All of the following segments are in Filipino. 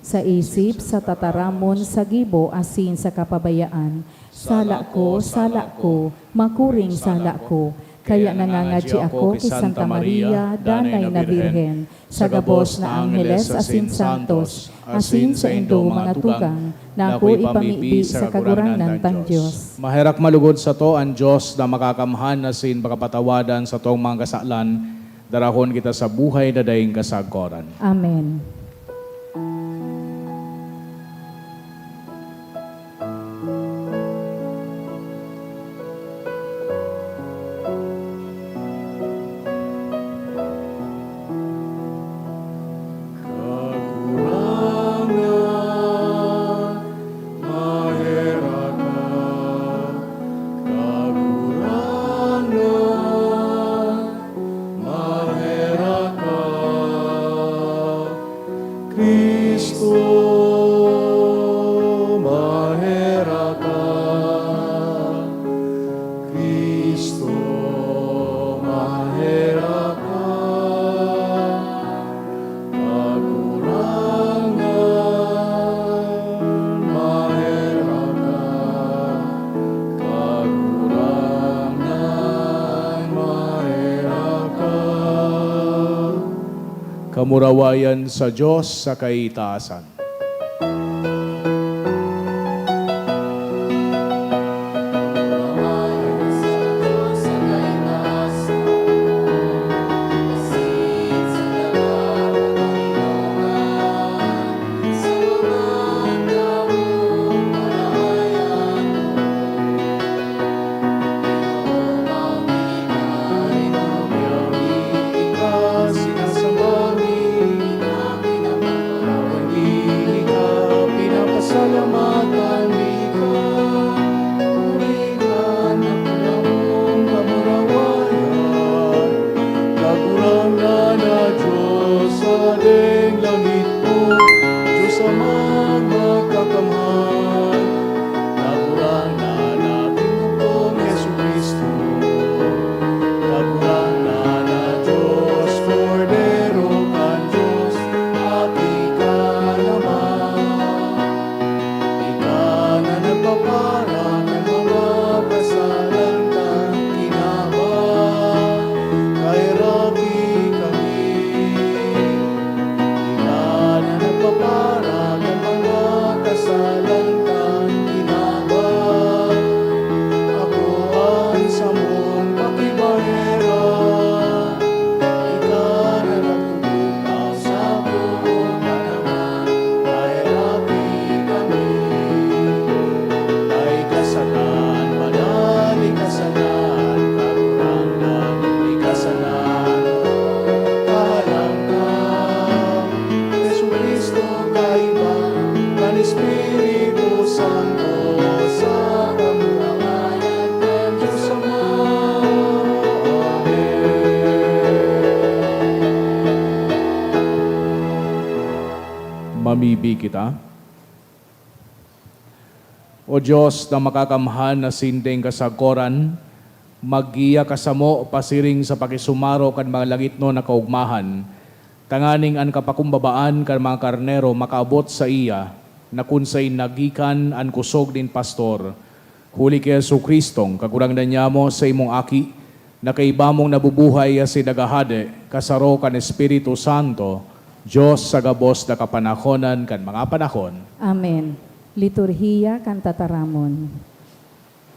sa isip, sa tataramon, sa gibo, asin sa kapabayaan. Sala ko, makuring sala ko. Kaya nangangadji ako kay Santa Maria, danay na Birhen, sa gabos na Angeles asin santos, asin sa indo mga tugang, na ako ipamibi sa kaguranan tan Diyos. Maherak malugod sa to ang Diyos na makakamhan asin makapatawadan sa tong mga kasalan, darahon kita sa buhay na daing kasagkoran. Amen. Kamurawayan sa Diyos sa kaitaasan. Mamibi kita. O Diyos na makakamhan na sindeng kasagkoran, maggiya kasamo pasiring sa pakisumaro kan mga langit no na kaugmahan, tanganing an kapakumbabaan kan mga karnero makaabot sa iya, na kunsay nagikan an kusog din pastor, huli kay Jesucristong, kagurang na niya mo sa imong aki, na kaibamong nabubuhay si dagahade, kasaro kan Espiritu Santo, Diyos sa gabos na kapanahonan kan mga panahon. Amen. Liturhiya kan tataramon.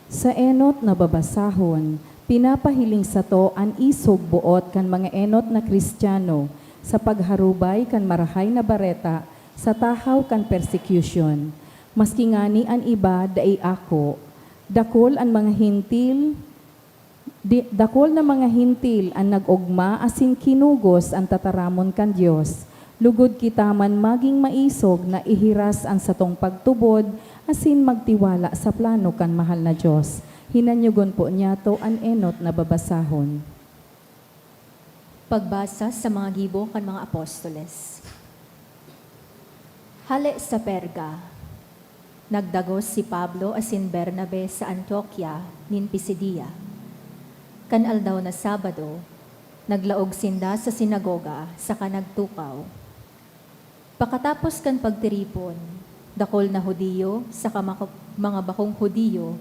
Sa enot na babasahon, pinapahiling sa to an isog buot kan mga enot na Kristiyano sa pagharubay kan marahay na bareta sa tahaw kan persecution. Maski ngani an iba dai ako, dakol ang mga hintil, dakol na mga hintil ang nag-ugma asin kinugos ang tataramon kan Dios. Lugod kita man maging maisog na ihiras ang satong pagtubod, asin magtiwala sa plano kan mahal na Diyos. Hinanyugon po niya to an enot na babasahon. Pagbasa sa mga gibo kan mga apostoles. Hale sa Perga, nagdagos si Pablo asin Bernabe sa Antioquia nin Pisidia. Kan aldaw na Sabado, naglaog sinda sa sinagoga sa kanagtukaw. Pakatapos kan pagtiripon, dakol na Hudiyo sa mga bakong Hudiyo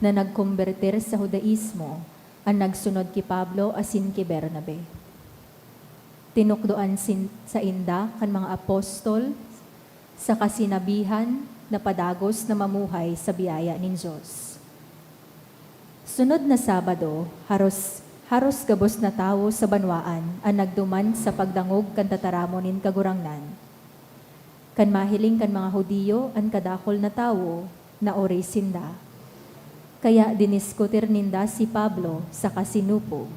na nagkonvertir sa Judaismo ang nagsunod ki Pablo asin ki Bernabe. Tinukdoan sa inda kan mga apostol sa kasinabihan na padagos na mamuhay sa biyaya nin Diyos. Sunod na Sabado, haros gabos na tao sa banwaan ang nagduman sa pagdangog kan tataramon nin kagurangnan. Kan mahiling kan mga Hudiyo ang kadakol na tao na ori sinda. Kaya diniskutir ninda si Pablo sa kasinupo.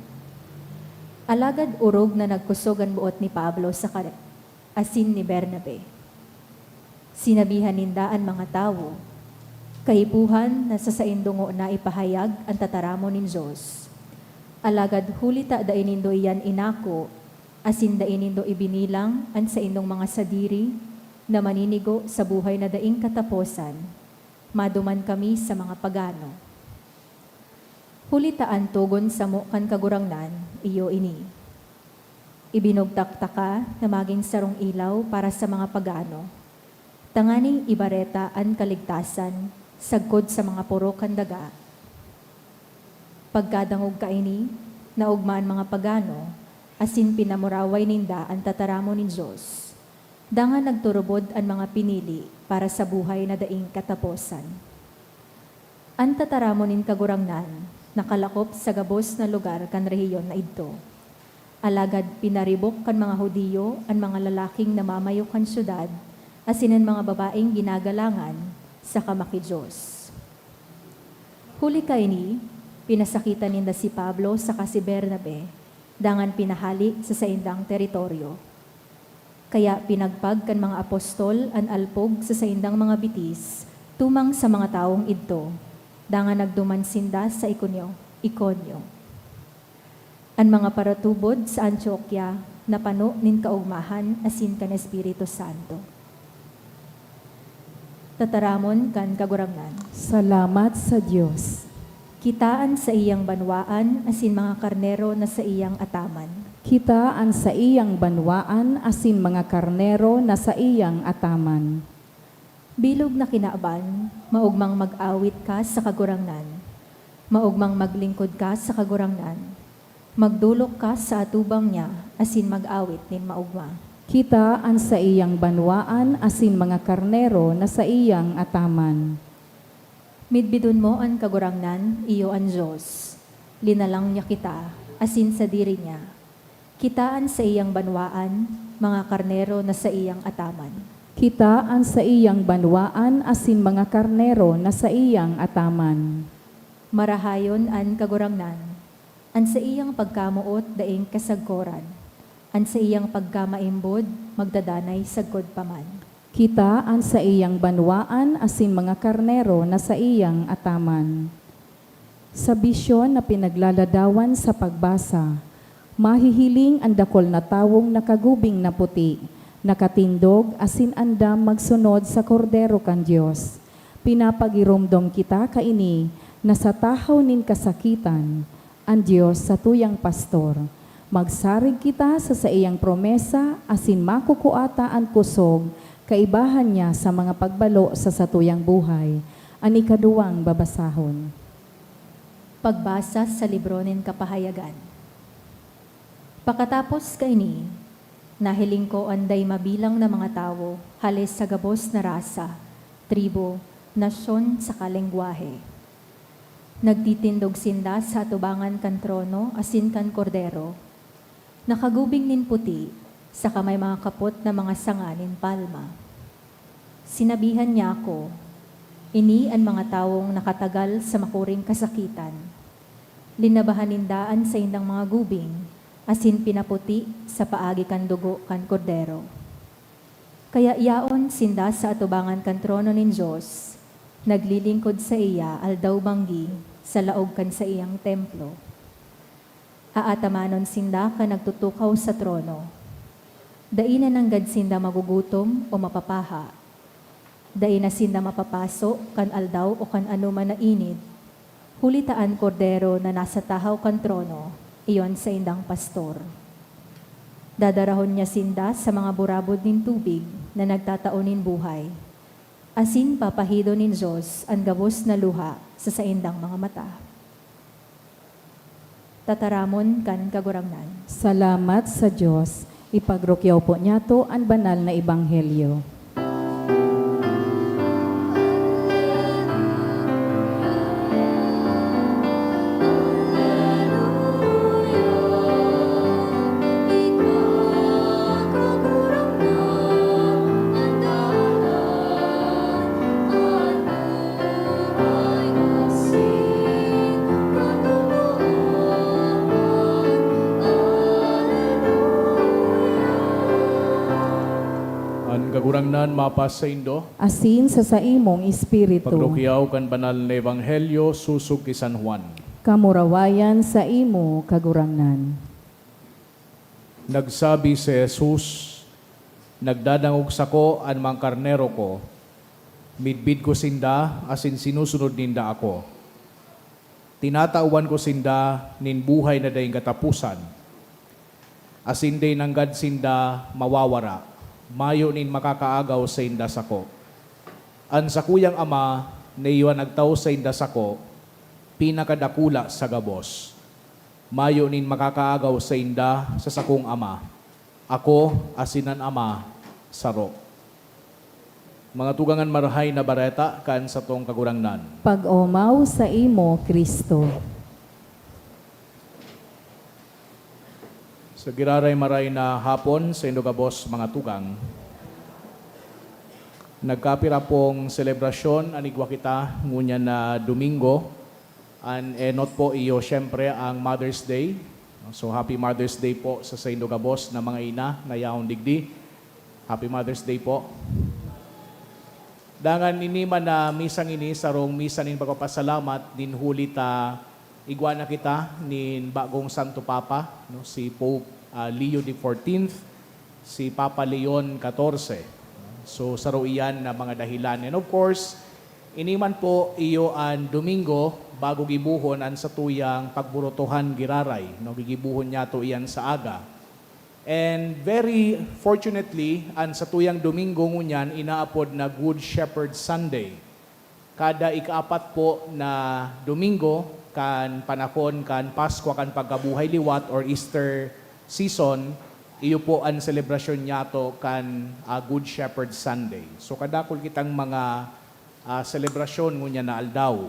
Alagad urog na nagkusog ang buot ni Pablo sa asin ni Bernabe. Sinabihan ninda ang mga tao, kaipuhan na sa saindungo na ipahayag ang tataramon nin Diyos. Alagad hulita da inindo iyan inako, asin da inindo ibinilang ang sa indong mga sadiri, na maninigo sa buhay na daing kataposan, maduman kami sa mga pagano. Hulitaan tugon sa mukan kagurangnan, iyo ini. Ibinugtaktaka na maging sarong ilaw para sa mga pagano. Tanganing ibareta ang kaligtasan, sagkod sa mga puro kandaga. Pagkadangog kaini, naugmaan mga pagano, asin pinamuraway ninda ang tataramon ni Diyos. Dangan nagturubod ang mga pinili para sa buhay na daing kataposan. Ang tataramon nin kagurangnan, nakalakop sa gabos na lugar kan rehiyon na idto. Alagad pinaribok kan mga Hudiyo ang mga lalaking namamayok kan syudad, asin ang mga babaeng ginagalangan sa kamaki Diyos. Huli kaini, pinasakitan ninda si Pablo sa kasi Bernabe, dangan pinahali sa saindang teritoryo. Kaya pinagpag kan mga apostol an alpog sa saindang mga bitis, tumang sa mga taong idto, dangan nagduman sinda sa Ikonyo. Ang mga paratubod sa Antioquia, napano nin kaugmahan asin kan Espiritu Santo. Tataramon kan kagurangnan. Salamat sa Diyos. Kitaan sa iyang banwaan asin mga karnero na sa iyang ataman. Kitaan sa iyang banwaan asin mga karnero na sa iyang ataman. Bilog na kinaaban, maugmang mag-awit ka sa kagurangnan. Maugmang maglingkod ka sa kagurangnan. Magdulok ka sa atubang niya, asin mag-awit nin maugma. Kitaan sa iyang banwaan asin mga karnero na sa iyang ataman. Midbidun mo ang kagurangnan, iyo ang Diyos. Linalang niya kita, asin sa diri niya. Kitaan sa iyang banwaan, mga karnero na sa iyang ataman. Kitaan sa iyang banwaan asin mga karnero na sa iyang ataman. Marahayon an kagurangnan, an sa iyang pagkamuot daing kasagkoran, an sa iyang pagkamaimbod, magdadanay sagkod paman. Kitaan sa iyang banwaan asin mga karnero na sa iyang ataman. Sa bisyon na pinaglaladawan sa pagbasa, mahihiling ang dakol na tawong nakagubing na puti, nakatindog asin andam magsunod sa kordero kan Diyos. Pinapagiromdom kita kaini na sa tahaw nin kasakitan, ang Diyos sa tuyang pastor. Magsarig kita sa iyang promesa asin makukuata ang kusog, kaibahan niya sa mga pagbalo sa satuyang buhay. Ang ikaduwang babasahon. Pagbasa sa libro nin kapahayagan. Pakatapos kaini, nahiling ko anday mabilang na mga tao, halis sa gabos na rasa, tribo, nasyon sa kalengguwahe. Nagtitindog sinda sa atubangan kan trono, asin kan kordero. Nakagubing nin puti, sa kamay mga kapot na mga sanga nin palma. Sinabihan niya ako, ini ang mga taong nakatagal sa makuring kasakitan. Linabahan nindaan sa indang mga gubing, asin pinaputi sa paagi kan dugo kan kordero. Kaya iyaon sinda sa atubangan kan trono nin Diyos, naglilingkod sa iya aldaw banggi sa laog kan sa iyang templo. Aatamanon sinda ka nagtutukaw sa trono. Dainan ang gad sinda magugutom o mapapaha. Dainan sinda mapapaso kan aldaw o kan anuman na inid. Hulitaan kordero na nasa tahaw kan trono, iyon sa indang pastor. Dadarahon niya sinda sa mga burabod nin tubig, na nagtataonin buhay. Asin papahido nin Diyos ang gabos na luha sa saindang mga mata. Tataramon kan kagurangnan. Salamat sa Diyos. Ipagrukyaw po niya to ang banal na ebanghelyo. Ang kagurangnan mapas sa Indo, Asin sa saimong espiritu. pagrukyaw kan banal na ebanghelyo susug kay San Juan. Kamurawayan sa imo kagurangnan. Nagsabi si Jesus, nagdadangog sako an mga karnero ko, midbid ko sinda, asin sinusunod ninda ako. Tinatauan ko sinda, nin buhay na dayong katapusan. Asin day nanggad sinda mawawara, mayo nin makakaagaw sa inda sako. An sakuyang ama, na iwan nagtaw sa inda sako, pinakadakula sa gabos. Mayo nin makakaagaw sa inda sa sakong ama. Ako, asinan ama, saro. Mga tugangan marahay na bareta, kaan sa tong kagurangnan. Pag-omaw sa imo, Kristo. Sa giraray maray na hapon sa Indogabos mga tugang, nagkapira pong selebrasyon anigwa kita ngunya na Domingo, and not po iyo syempre ang Mother's Day. So happy Mother's Day po sa Indogabos na mga ina na yaong digdi. Happy Mother's Day po. Dangan iniman na misang ini sarong misa nin pagpapasalamat din huli ta igwana kita nin bagong Santo Papa, no, si Pope Leo XIV, si Papa Leon XIV. So saro iyan na mga dahilan. And of course, iniman po iyo an Domingo bago gibuhon an sa tuyang pagburotohan giraray, no, gigibuhon niya to iyan sa aga. And very fortunately, an sa tuyang Domingo ngunyan inaapod na Good Shepherd Sunday. Kada ikaapat po na Domingo, kan panahon, kan Pasko, kan pagkabuhay liwat or Easter season, iyo po ang selebrasyon niya to kan Good Shepherd Sunday. So kadakol kitang mga selebrasyon ngunya na aldaw.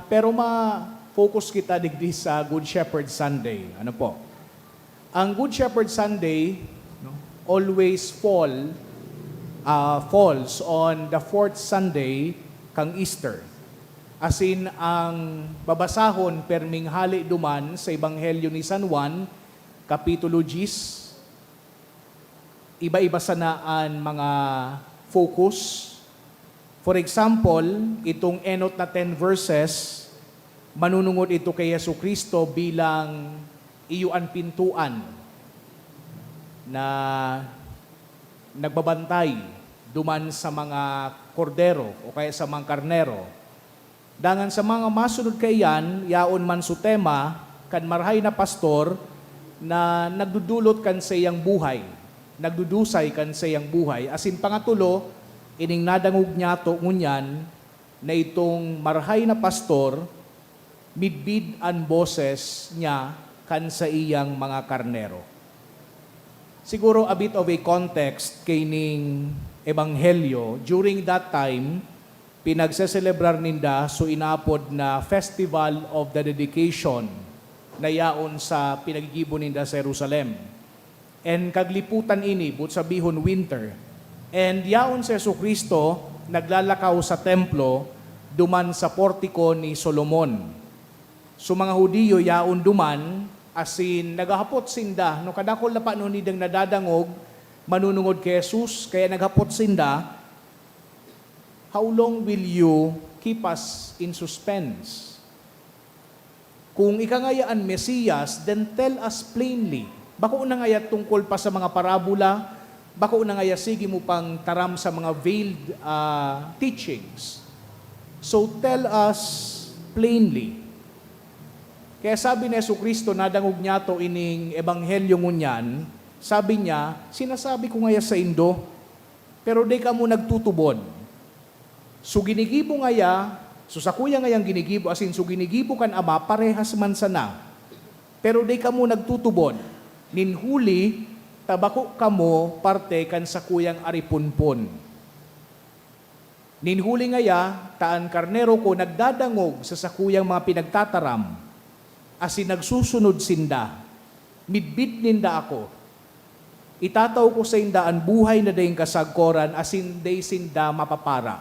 Pero ma-focus kita digdi sa Good Shepherd Sunday. Ano po? Ang Good Shepherd Sunday, no, always falls on the fourth Sunday kang Easter. As in, ang babasahon perming hali duman sa Ebanghelyo ni San Juan, Kapitulo 10, iba-iba sanaan mga focus. For example, itong enot na 10 verses, manunungod ito kay Yesu Kristo bilang iyuan pintuan na nagbabantay duman sa mga kordero o kaya sa mga karnero. Dangan sa mga masunod kayan, yaon man su tema, kan marhay na pastor na nagdudulot kan sa iyang buhay, nagdudusay kan sa iyang buhay. Asin pangatulo, ining nadangog niya to ngunyan na itong marhay na pastor, midbid ang boses niya kan sa iyang mga karnero. Siguro a bit of a context kay ning ebanghelyo, during that time, pinagseselebrar ninda so inapod na Festival of the Dedication na yaon sa pinagigibo ninda sa Jerusalem. And kagliputan ini, but sabihon winter. And yaon sa Jesucristo, naglalakaw sa templo, duman sa portiko ni Solomon. So mga Hudiyo, yaon duman, asin nagahapot sinda, no kadakol na pa no nidang nadadangog, manunungod kay Jesus, kaya naghapot sinda, how long will you keep us in suspense? Kung ikangayaan Mesiyas, then tell us plainly. Bako na ngaya tungkol pa sa mga parabola, bako na ngaya sige mo pang taram sa mga veiled teachings. So tell us plainly. Kaya sabi ni Jesucristo, nadangog niya to ining ebanghelyo ngunyan, Sabi niya, sinasabi ko ngaya sa Indo, pero di ka mo nagtutubod. So ginigibo ngaya, so sa kuya ngayang ginigibo, as in, so ginigibo kan ama, parehas man sana. Pero di ka mo nagtutubod. Ninhuli, tabako ka mo, parte kan sa kuyang aripunpon. Ninhuli ngaya, taan karnero ko, nagdadangog sa sakuyang mga pinagtataram, as in nagsusunod sinda, midbid ninda ako. Itataw ko sa inda ang buhay na dayong kasagkoran, as in day sinda mapapara.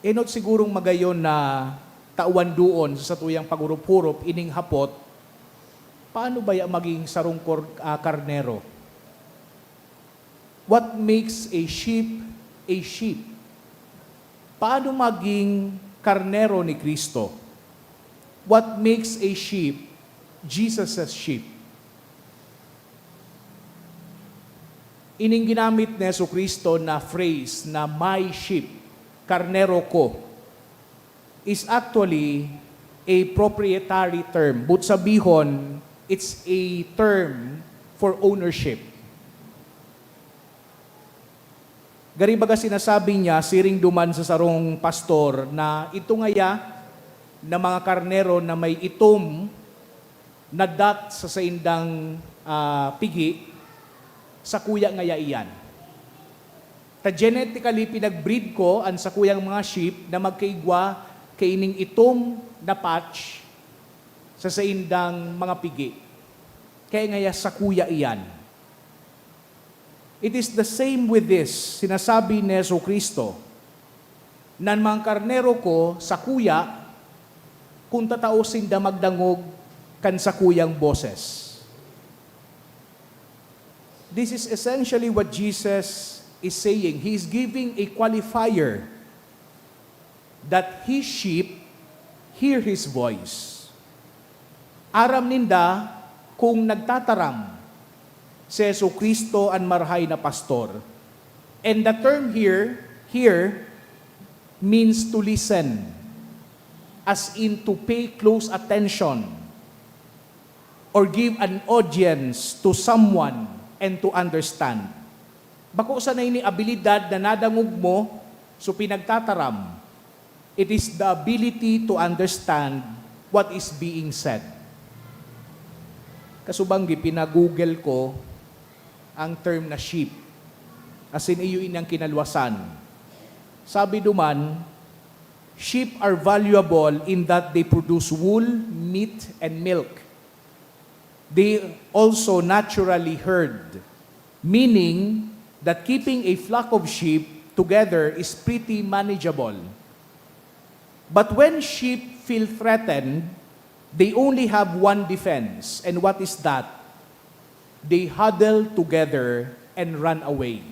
Enot sigurong magayon na tauan doon sa tuyang pagurup-hurup, ining hapot, paano ba maging sarong karnero? What makes a sheep a sheep? Paano maging karnero ni Kristo? What makes a sheep Jesus' sheep? Ining ginamit ni Jesucristo na phrase na my sheep, karnero ko, is actually a proprietary term. But sabihon, it's a term for ownership. Garibaga sinasabi niya, siring duman sa sarong pastor, na ito ngaya na mga karnero na may itom na dat sa saindang pigi, sa kuya ngaya iyan. Ta genetically pinagbreed ko ang sa kuyang mga sheep na magkaigwa kaining itom na patch sa saindang mga pigi. Kaya ngaya sa kuya iyan. It is the same with this, sinasabi ni Jesucristo, nan mga karnero ko sa kuya, kung tatao sinda magdangog kan sa kuyang boses. This is essentially what Jesus is saying. He is giving a qualifier that his sheep hear his voice. Aram ninda kung nagtataram si Jesucristo ang marhay na pastor. And the term here means to listen, as in to pay close attention or give an audience to someone and to understand. Bako sa na ini abilidad na nadangog mo, so pinagtataram, it is the ability to understand what is being said. Kasubanggi, pinag-google ko ang term na sheep. As in, iyo inyang kinalwasan. Sabi duman, sheep are valuable in that they produce wool, meat, and milk. They also naturally herd, meaning that keeping a flock of sheep together is pretty manageable. But when sheep feel threatened, they only have one defense. And what is that? They huddle together and run away.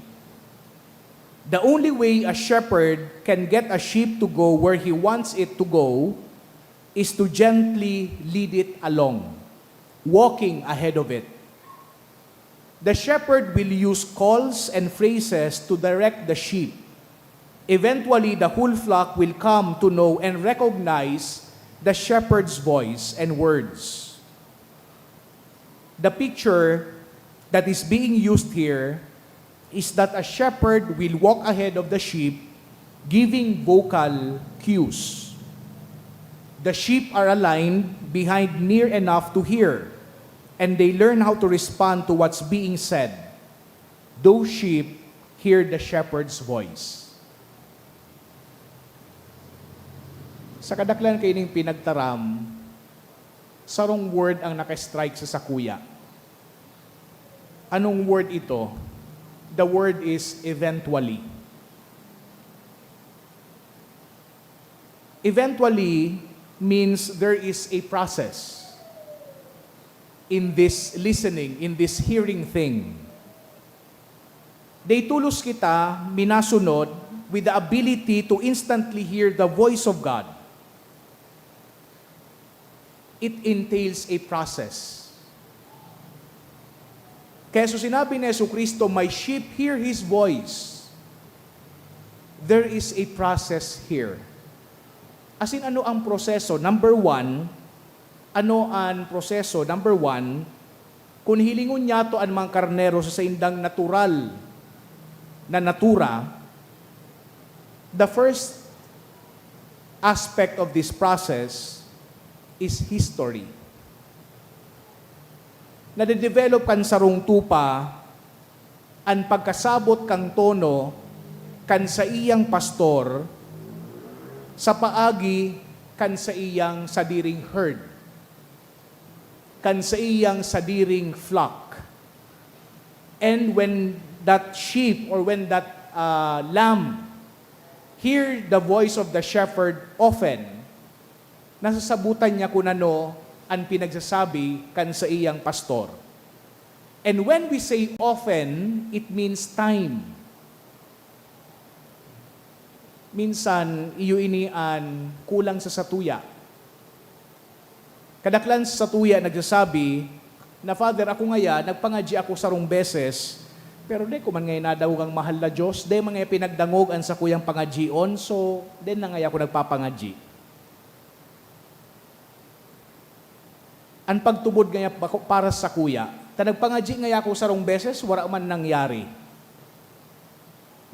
The only way a shepherd can get a sheep to go where he wants it to go is to gently lead it along, walking ahead of it. The shepherd will use calls and phrases to direct the sheep. Eventually, the whole flock will come to know and recognize the shepherd's voice and words. The picture that is being used here is that a shepherd will walk ahead of the sheep, giving vocal cues. The sheep are aligned behind near enough to hear, and they learn how to respond to what's being said. Those sheep hear the shepherd's voice. Sa kadaklan kaining pinagtaram, sarong word ang naka-strike sa sakuya. Anong word ito? The word is eventually. Eventually means there is a process in this listening, in this hearing thing. Day tulos kita minasunod with the ability to instantly hear the voice of God. It entails a process. Kaya so sinabi ni Jesucristo, my sheep hear His voice. There is a process here. As in, ano ang proseso? Number one, kung hilingon niya to ang mga karnero sa indang natural na natura, the first aspect of this process is history. Nade-develop kan sarong tupa ang pagkasabot kang tono kan sa iyang pastor sa paagi kan sa iyang sadiring herd, kan sa iyang sadiring flock. And when that sheep or when that lamb hear the voice of the shepherd often, nasasabutan niya kung ano ang pinagsasabi kan sa iyang pastor. And when we say often, it means time. Minsan, iyo inian kulang sa satuya. Kadaklan sa satuya nagsasabi na, Father, ako ngaya, nagpangadji ako sarong beses, pero di ko man ngayon nadawag ang mahal na Diyos, di man ngayon pinagdangogan sa kuyang pangadjion, so di na ngaya ako nagpapangadji. Ang pagtubod ngaya para sa kuya, ta nagpangadji ngaya ako sarong beses, wala man nangyari.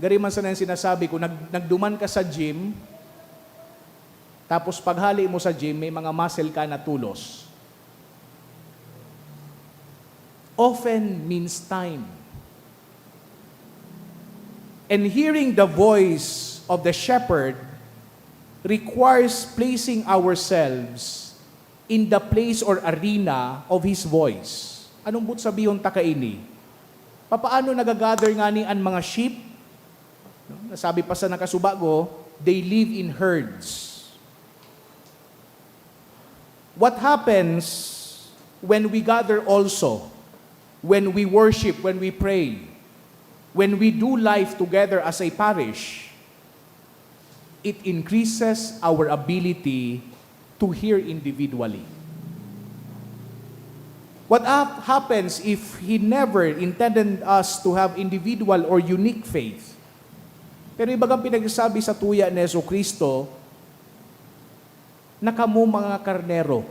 Gari man sa nang sinasabi ko, nagduman ka sa gym, tapos paghali mo sa gym, may mga muscle ka na tulos. Often means time. And hearing the voice of the shepherd requires placing ourselves in the place or arena of his voice. Anong but sabihin takaini? Papaano nagagather nga ni ang mga sheep? Nasabi pa sa nakasubago, they live in herds. What happens when we gather also, when we worship, when we pray, when we do life together as a parish? It increases our ability to hear individually. What happens if He never intended us to have individual or unique faith? Pero ibagang pinagsasabi sa tuya ni Jesucristo, na kamo mga karnero,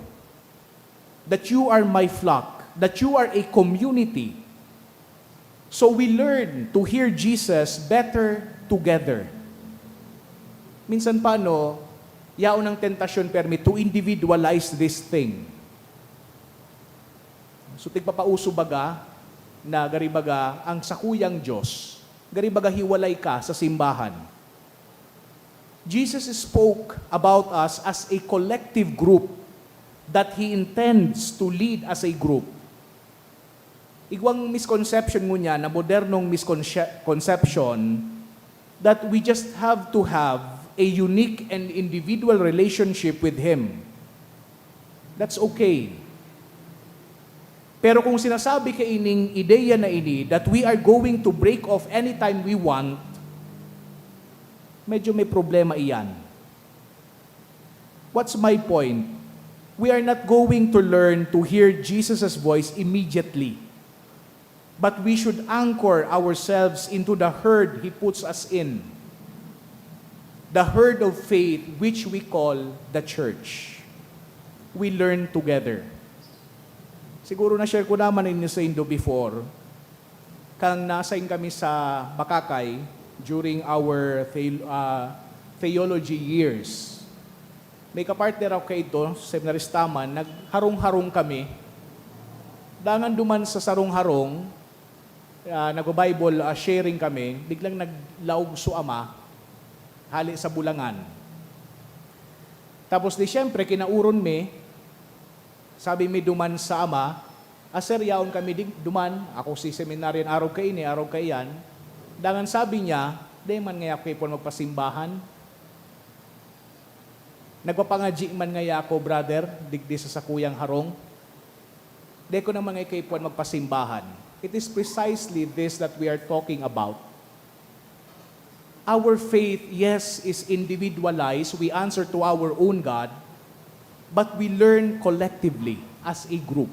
that you are my flock, that you are a community. So we learn to hear Jesus better together. Minsan paano, yaon ng tentasyon permit to individualize this thing. So tigpapauso baga, na garibaga ang sakuyang Diyos, garibaga hiwalay ka sa simbahan. Jesus spoke about us as a collective group that He intends to lead as a group. Igwang misconception mo niya, na modernong misconception, that we just have to have a unique and individual relationship with Him. That's okay. Pero kung sinasabi ka ining ideya na ini, that we are going to break off anytime we want, medyo may problema iyan. What's my point? We are not going to learn to hear Jesus' voice immediately. But we should anchor ourselves into the herd He puts us in. The herd of faith which we call the church. We learn together. Siguro na-share ko naman ninyo sa Indo before, kang nasain kami sa Bakakay during our theology years. May kapartner ako kayo ito, seminaristaman, nagharong-harong kami. Dangan duman sa sarong-harong, nag-Bible sharing kami, biglang naglaog su ama, hali sa bulangan. Tapos di syempre, kinauron mi, sabi mi duman sa ama, aser yaon kami duman, ako si seminaryan araw kay ini, araw kay yan. Dangan sabi niya, di man ngaya kayo po magpasimbahan. Nagpapangadji man ngaya ako, brother, digdi sa sakuyang harong. Di ko naman ngaya kayo po magpasimbahan. It is precisely this that we are talking about. Our faith, yes, is individualized. We answer to our own God, but we learn collectively as a group.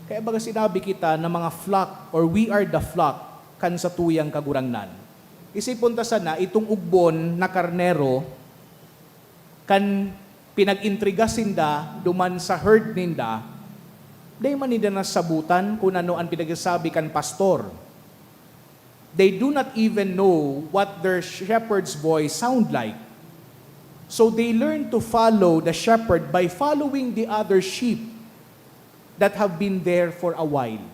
Kaya baga sinabi kita na mga flock, or we are the flock, kan sa tuyang kagurangnan. Isipon ta sana, itong ugbon na karnero, kan pinag-intrigasin da, duman sa herd ninda, Di man nila nasabutan kung ano ang pinagsasabi kan pastor. They do not even know what their shepherd's voice sound like. So they learn to follow the shepherd by following the other sheep that have been there for a while.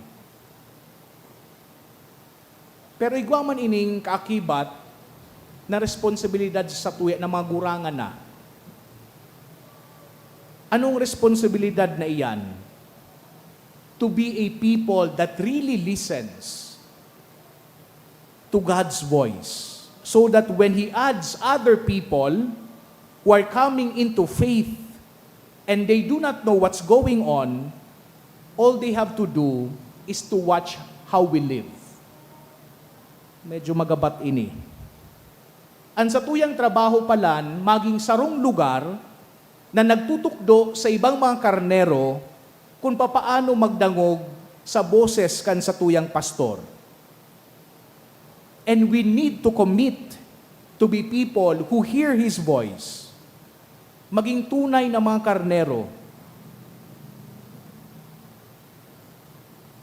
Pero igwaman ining kaakibat na responsibilidad sa tuya ng mga gurangan na. Anong responsibilidad na iyan? To be a people that really listens to God's voice, so that when He adds other people who are coming into faith and they do not know what's going on, all they have to do is to watch how we live. Medyo magabat ini. Ang sa tuyang trabaho palan, maging sarong lugar na nagtutukdo sa ibang mga karnero kung papaano magdangog sa boses kan sa tuyang pastor. And we need to commit to be people who hear His voice. Maging tunay na mga karnero.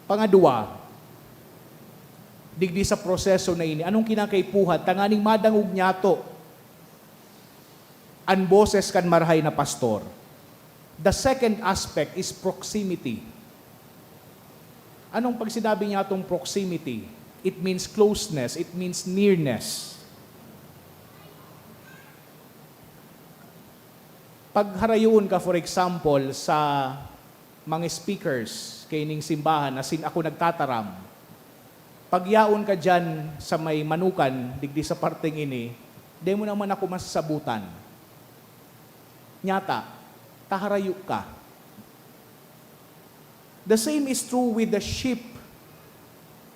Pangadua, digdi sa proseso na ini, anong kinakaipuhan? Tanganing madangog nyato ang boses kan marhay na pastor. The second aspect is proximity. Anong pag sinabi niya itong proximity? It means closeness, it means nearness. Pagharayon ka, for example, sa mga speakers, kaining simbahan, asin ako nagtataram, pagyaon ka dyan sa may manukan, digdi sa parting ini, di mo naman ako masasabutan. Nyata, taharayo ka. The same is true with the sheep.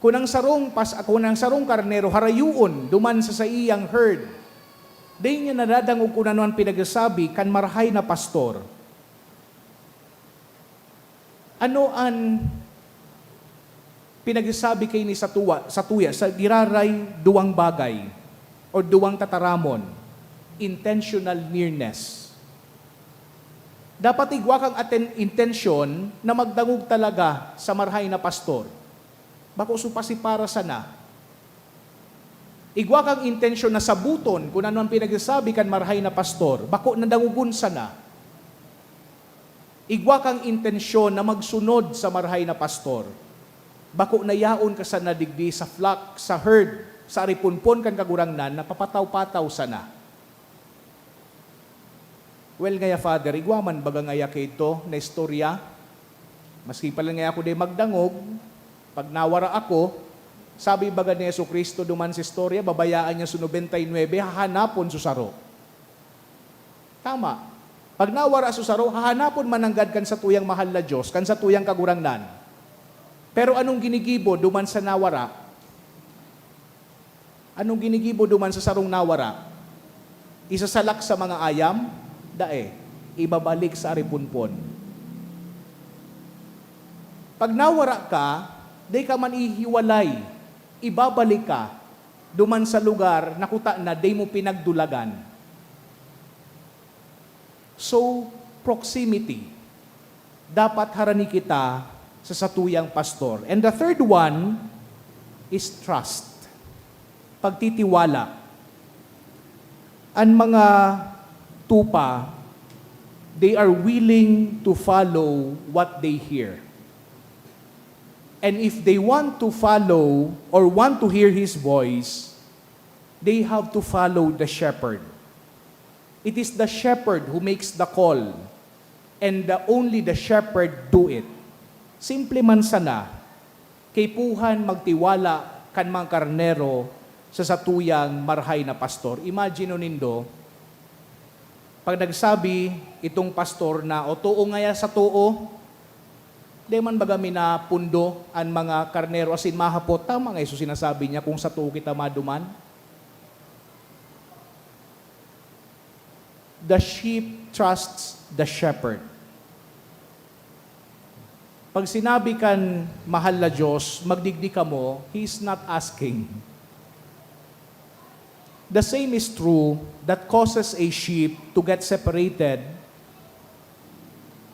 Kung ang sarong karnero harayuon duman sa iyang herd, di niya nadadangog kung ano ang pinagsasabi kan marhay na pastor. Ano ang pinagsasabi kay ni sa tuya, sa giraray duwang bagay o duwang tataramon, intentional nearness. Dapat igwa kang intensyon na magdangog talaga sa marhay na pastor. Bako supasi para sana. Igwa kang intensyon na sabuton kung ano ang pinagsasabi kan marhay na pastor. Bako nadangugun sana. Igwa kang intensyon na magsunod sa marhay na pastor. Bako nayaon ka sana digdi sa flock, sa herd, sa aripunpon kan kagurangnan na papataw-pataw sana. Well, ngaya Father, igwaman baga ngaya kay ito na istorya. Maski pala ngaya ako day magdangog, pag nawara ako, sabi baga ni Yesu Kristo duman sa istorya, babayaan niya sa 99, hahanapon susaro. Tama. Pag nawara susaro, hahanapon mananggad kan sa tuyang mahal na Diyos, kan sa tuyang kagurangnan. Pero anong ginigibo duman sa nawara? Anong ginigibo duman sa sarong nawara? Isasalak sa mga ayam, ibabalik sa aripunpon. Pag nawara ka, di ka man ihiwalay, ibabalik ka, duman sa lugar na kuta na di mo pinagdulagan. So, proximity. Dapat harani kita sa satuyang pastor. And the third one is trust. Pagtitiwala. Ang mga tupa, they are willing to follow what they hear. And if they want to follow or want to hear His voice, they have to follow the shepherd. It is the shepherd who makes the call, and only the shepherd do it. Simple man sana, kay puhan magtiwala kan mga karnero sa satuyang marhay na pastor. Imagine nindo, pag nagsabi itong pastor na, o tuo ngaya sa tuo, di man baga minapundo ang mga karnero asin mahapot, tama nga iso sinasabi niya kung sa tuo kita maduman. The sheep trusts the shepherd. Pag sinabi kan mahal na Diyos, magdigdi ka mo, He's not asking. The same is true that causes a sheep to get separated.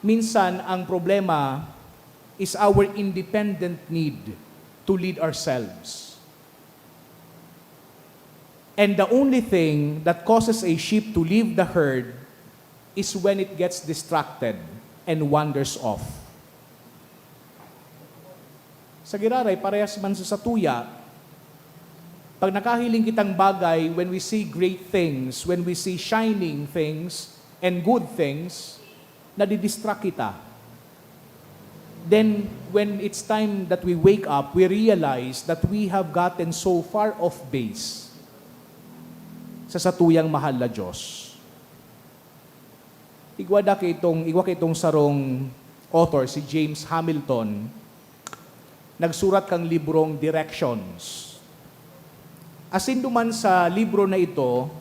Minsan, ang problema, is our independent need to lead ourselves. And the only thing that causes a sheep to leave the herd is when it gets distracted and wanders off. Sa giraray, parehas man sa tuya, pag nakahiling kitang bagay, when we see great things, when we see shining things and good things, nadidistract kita. Then, when it's time that we wake up, we realize that we have gotten so far off base sa satuyang mahal na Diyos. Igwa kitong sarong author, si James Hamilton, nagsurat kang librong Directions. Asin duman sa libro na ito,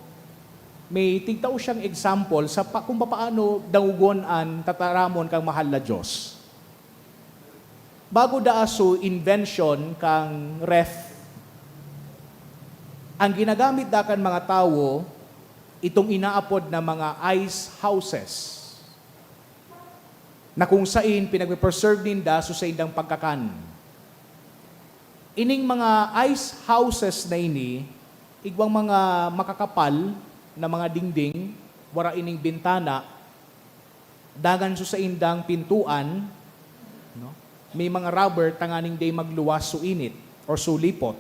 may tigtaw siyang example sa kung paano dangugon-an tataramon kang mahal na Diyos. Bago daaso invention kang ref, ang ginagamit dakan mga tao, itong inaapod na mga ice houses, na kung sain pinag-preserve ninda so sa indang pagkakan. Ining mga ice houses na ini, igwang mga makakapal na mga dingding, wara ining bintana, dagan so sa indang pintuan, no? May mga rubber tanganing day magluwas so init or so lipot.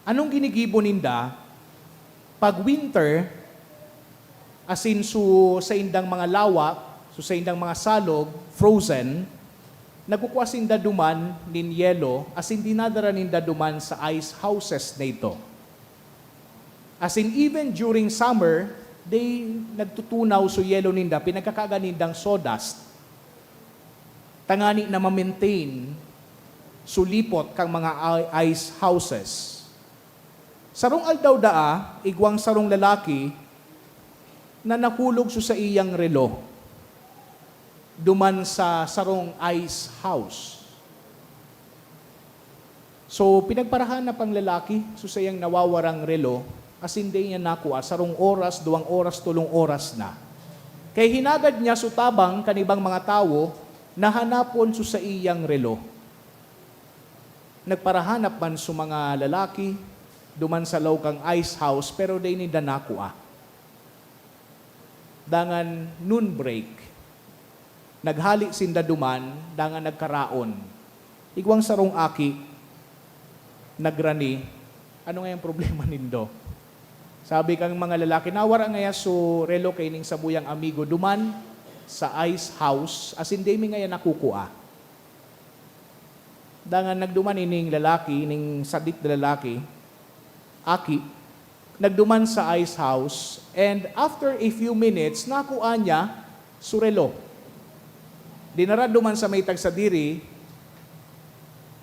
Anong ginigibo ninda? Pag winter, asin sa indang mga lawak, sa indang mga salog, frozen, nagkukuha sinda duman nin yelo, asin dinadara ninda duman sa ice houses na ito. Asin even during summer, nagtutunaw so yelo ninda, pinagkakaga nindang sawdust. Tangani na ma-maintain sulipot kang mga ice houses. Sarong aldaw daa, igwang sarong lalaki, na nakulog sa iyang relo, duman sa sarong ice house. So, pinagparahan na pang lalaki, sa iyang nawawarang relo, asin day niya nakuha, sarong oras, 2 oras, 3 oras na. Kay hinagad niya sutabang kanibang mga tao, nahanapon sa iyang relo. Nagparahanap man sa mga lalaki, duman sa lawkang ice house, pero day ni danakua. Dangan noon break, naghali sinda duman, dangan nagkaraon. Igwang sarong aki, nagrani, ano nga yung problema nindo? Sabi kang mga lalaki, nawara ngaya so relo kay ning sabuyang amigo, duman sa ice house, as in day mi ngaya nakukua. Dangan nagduman ining lalaki, ining sadit na lalaki, aki, nagduman sa ice house, and after a few minutes, nakuha niya surelo. Dinara duman sa may tagsadiri,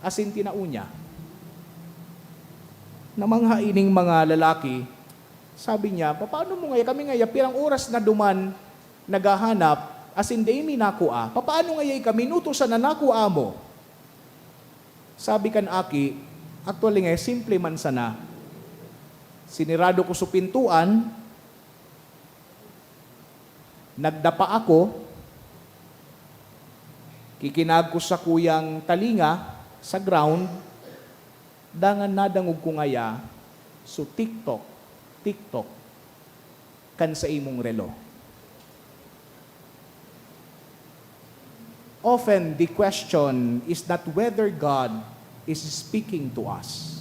asin tinaunya. Namangha ining mga lalaki, sabi niya, paano mo ngaya, kami ngaya, pirang oras na duman, naghahanap, asin day mi nakuha, paano ngaya kami, nutusan na nakuha mo? Sabi kan aki, actually ngaya, simple man sana, sinirado ko sa pintuan, nagdapa ako, kikinag ko sa kuyang talinga, sa ground, dangan nadangog ko ngaya, so TikTok, kan sa imong relo. Often, the question is not whether God is speaking to us,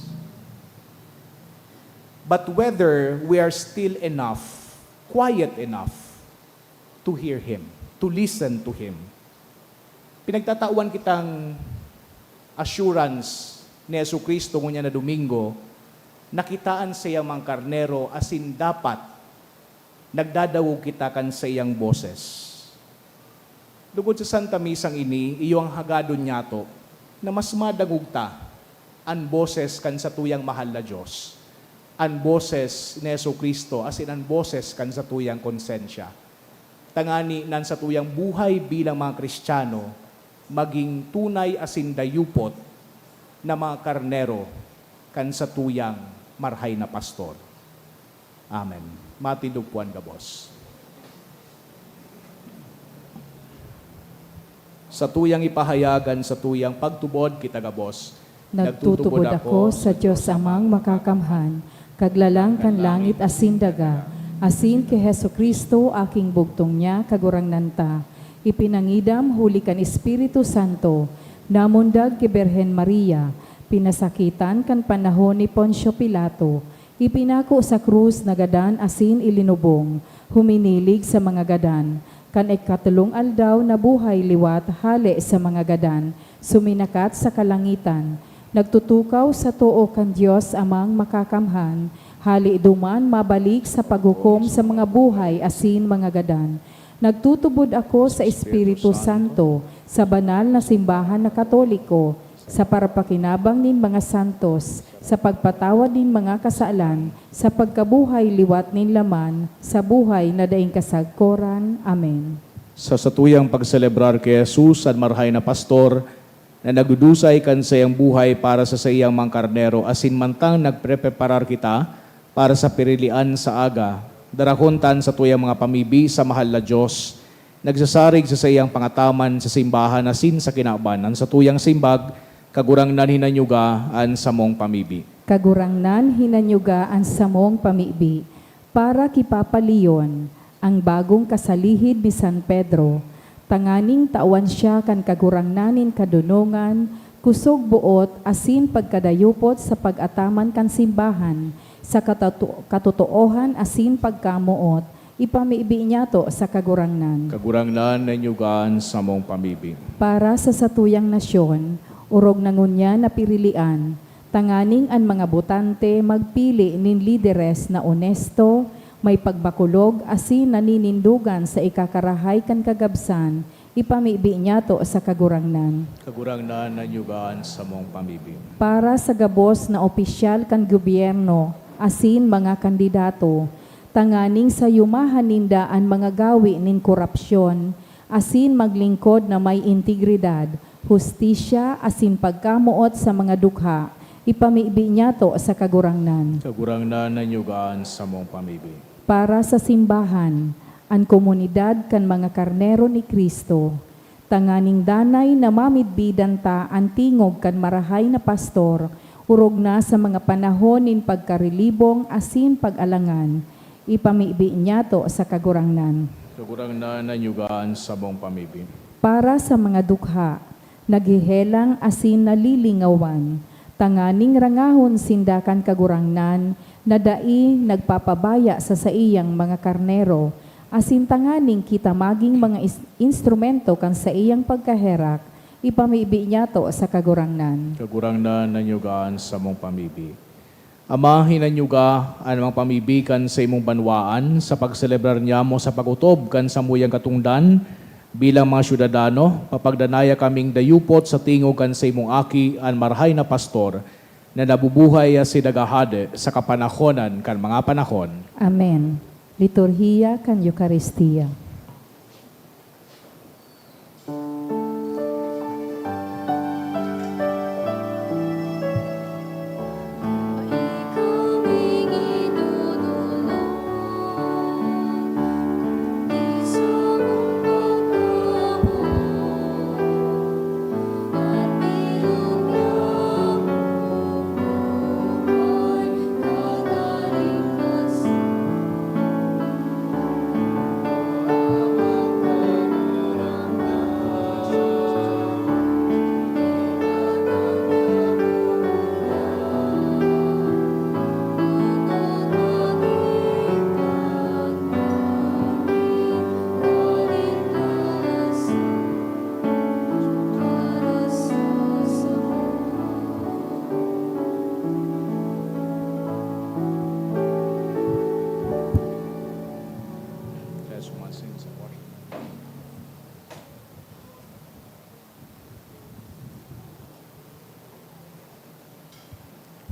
but whether we are still enough, quiet enough, to hear Him, to listen to Him. Pinagtatawan kitang assurance ni Jesucristo ngunya na Domingo, nakitaan sa iyang mga karnero, asin dapat nagdadawog kita kan sa iyang boses. Lugod sa Santa Misang ini, iyong hagadon nyato, na mas madagugta ang boses kan sa tuyang mahal na Diyos, ang boses ni Jesucristo, asin ang boses kan sa tuyang konsensya. Tangani nan sa tuyang buhay bilang mga Kristiyano, maging tunay asin dayupot na mga karnero kan sa tuyang marhay na pastor. Amen. Matindog puan ka, boss. sa tuyang ipahayagan sa tuyang pagtubod kitagabos. Nagtutubod ako sa Diyos amang makakamhan, kaglalang kan langit asin daga, asin ki Heso Kristo aking bugtong niya kagurang nanta. Ipinangidam huli kan Espiritu Santo, namundag ki Berhen Maria, pinasakitan kan panahon ni Poncio Pilato, ipinako sa krus na gadan asin ilinubong, huminilig sa mga gadan, kan ikatulong aldaw na buhay liwat hali sa mga gadan, suminakat sa kalangitan, nagtutukaw sa tuo kan Diyos amang makakamhan, hali duman mabalik sa paghukom sa mga buhay asin mga gadan. Nagtutubod ako sa Espiritu Santo, sa banal na simbahan na Katoliko, sa parapakinabang nin mga santos, sa pagpatawad nin mga kasalan, sa pagkabuhay liwat nin laman, sa buhay na daing kasagkoran. Amen. Sa satuyang pagselebrar kay Jesus at marhay na pastor, na nagdudusay kan sa iyang buhay para sa iyang mga karnero, asin mantang nagpreparar kita para sa pirilian sa aga, darakontan sa tuyang mga pamibi sa mahal na Diyos, nagsasarig sa iyang pangataman sa simbahan asin sa kinabanan, sa tuyang simbag, kagurang nan hinanyugaan sa mong pamibi. Kagurangnan hinanyugaan sa mong pamibi, para kipapaliyon ang bagong kasalihid ni San Pedro, tanganing tawan siya kan kagurangnanin kadunungan, kusog buot asin pagkadayupot sa pag-ataman kan simbahan, sa katotoohan asin pagkamuot, ipamibi niya to sa kagurangnan. Kagurangnan nanyugaan sa mong pamibi. Para sa satuyang nasyon, urog nangunya na pirilian, tanganing ang mga botante magpili nin lideres na onesto, may pagbakulog asin naninindugan sa ikakarahay kan kagabsan, ipamibi niya to sa kagurangnan. Kagurangnan nanyugaan sa mong pamibi. Para sa gabos na opisyal kan gobyerno, asin mga kandidato, tanganing sa yumahan ninda ang mga gawi nin korupsyon, asin maglingkod na may integridad, hustisya asin pagkamuot sa mga dukha, ipamibi niya to sa kagurangnan. Kagurangnan nanyugaan sa mong pamibi. Para sa simbahan, ang komunidad kan mga karnero ni Kristo, tanganing danay na mamidbidan ta ang tingog kan marahay na pastor, urog na sa mga panahon nin pagkarilibong asin pag-alangan, ipamibi niya to sa kagurangnan. Kagurangnan nanyugaan sa mong pamibi. Para sa mga dukha, naghihelang asin nalilingawan, tanganing rangahon sindakan kagurangnan, na dai nagpapabaya sa iyang mga karnero, asin tanganing kita maging mga instrumento kan sa iyang pagkaherak, ipamibi niya to sa kagurangnan. Kagurangnan nanyugaan sa mong pamibi. Ama, hinanyuga ang mga pamibikan sa imong banwaan sa pagselebrar niya mo sa pagutob kan sa muyang katungdan bilang mga syudadano, papagdanaya kaming dayupot sa tingog kan sa imong aki ang marhay na pastor na nabubuhay si dagahade sa kapanahonan kan mga panahon. Amen. Liturhiya kan Eucharistia.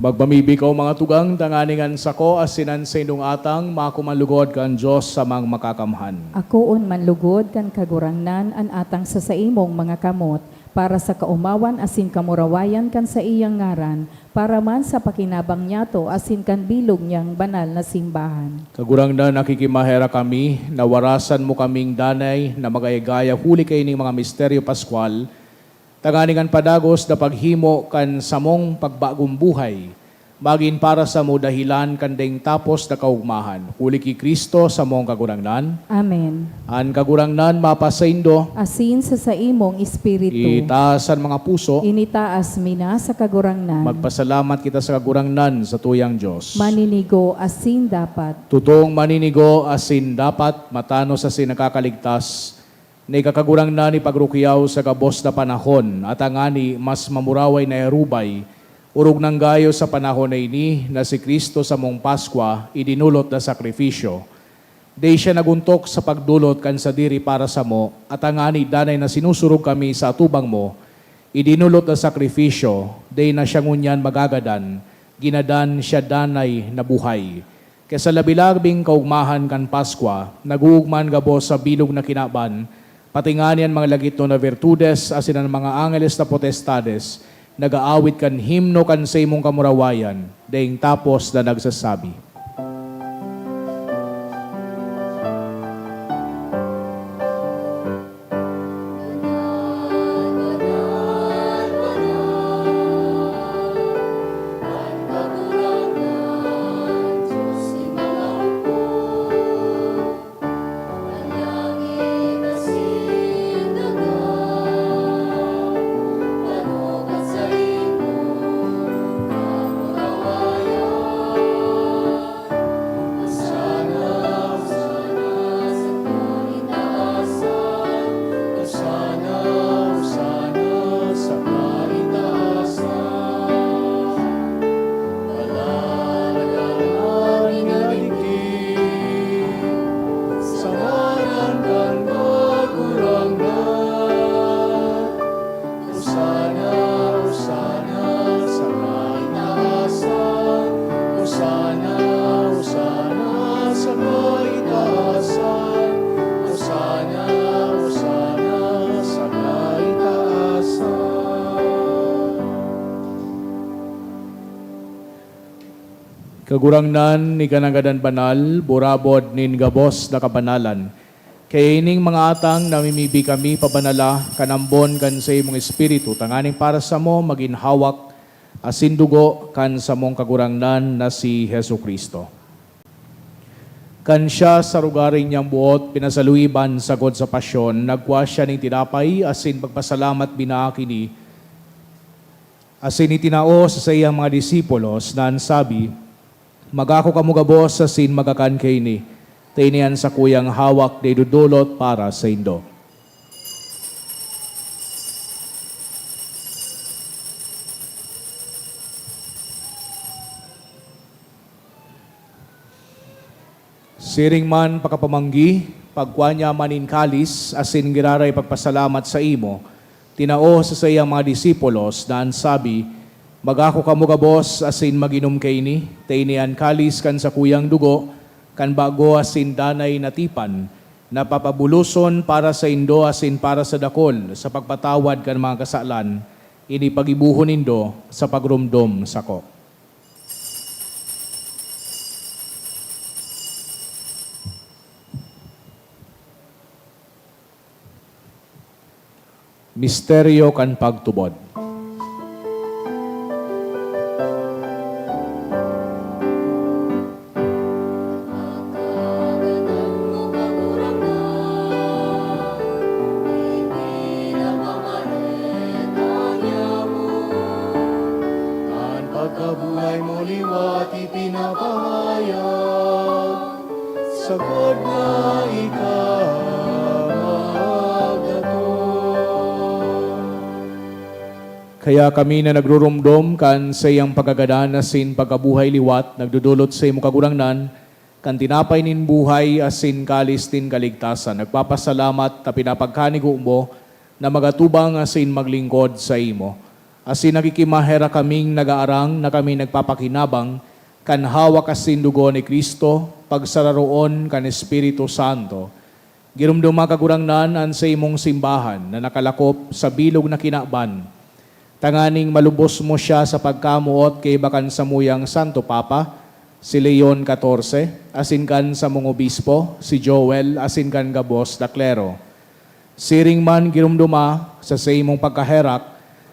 Magpamibi ko mga tugang, tanganingan sa ko, asinan sa indong atang, makumanlugod kan Diyos sa mga makakamhan. Akoon manlugod kan kagurangnan an atang sa saimong mga kamot, para sa kaumawan asin kamurawayan kan sa iyang ngaran, para man sa pakinabang niya to asin kan bilog niyang banal na simbahan. Kagurang na nakikimahera kami, nawarasan mo kaming danay na magayagaya huli kay ning mga misteryo Pascual, tanganingan padagos na paghimo kan samong pagbagong buhay, magin para sa mo dahilan kandeng tapos na kaugmahan. Huli ki Kristo sa mong kagurangnan. Amen. An kagurangnan mapasaindo, Asin sa imong espiritu, itaasan mga puso, initaas mina sa kagurangnan, magpasalamat kita sa kagurangnan sa tuyang Diyos. maninigo asin dapat, Tutong maninigo asin dapat matano sa sinakakaligtas, na ikakagurangnan ni pagrukyaw sa kabos na panahon at angani mas mamuraway na erubay, urog ng gayo sa panahon na ini na si Kristo sa mong Paskwa idinulot na sakripisyo. Day siya naguntok sa pagdulot kan sa diri para sa mo at angani danay na sinusurog kami sa atubang mo, idinulot na sakripisyo, day na siya ngunyan magagadan, ginadan siya danay na buhay. Kaya sa labilabing kaugmahan kan Paskwa, naguugman gabos sa bilog na kinaban, patinganian mga lagito na virtudes asin ang mga angeles na potestades, nagaawit kan himno kan sa imong kamurawayan, daing tapos na nagsasabi. Kagurangnan ni kanagadan banal, burabod nin gabos na kabanalan. Kaya ining mga atang namimibi kami pabanala, kanambon kan sa imong espiritu, tanganing para sa mo maginhawak, asin dugo kan sa mong kagurangnan na si Hesu Kristo. Kan siya sa rugaring niyang buot, pinasaluiban sagod sa pasyon, nagwa siya ning tinapay, asin pagpasalamat binaakini, asin itinao sa iyang mga disipulos na ansabi, magako kamo gabos sa sin magakan kay ni, tinian sa kuyang hawak de dudulot para sa indo. Siring man pakapamanggi, pagkuanya manin kalis, asin giraray pagpasalamat sa imo, tinao sa iyang mga disipulos na ansabi, magako kamo gabos asin maginom kay ni, tinian kalis kan sa kuyang dugo, kan bago asin danay natipan, napapabuluson para sa indo asin para sa dakol, sa pagpatawad kan mga kasalan, ini pagibuhon indo sa pagrumdom sako. Misteryo kan pagtubod. Pagkabuhay mo liwat ipinapahayag, sagod na ikaw magdato. Kaya kami na nagrurumdom kan sa iyang pagkagadan asin pagkabuhay liwat, nagdudulot sa imo kagurangnan, kan tinapay nin buhay asin kalis tin kaligtasan. Nagpapasalamat ta pinapagkanigo mo na magatubang asin maglingkod sa imo. Asin nakikimahera kaming nagaarang na kami nagpapakinabang kan hawak asin dugo ni Kristo, pagsararoon kan Espiritu Santo. Girumduma kagurangnan an sa imong simbahan na nakalakop sa bilog na kinaban. Tanganing malubos mo siya sa pagkamuot kay bakan sa muyang Santo Papa, si Leon XIV, asin kan sa mong obispo, si Joel, asin kan gabos da klero. Siring man girumduma sa imong pagkaherak,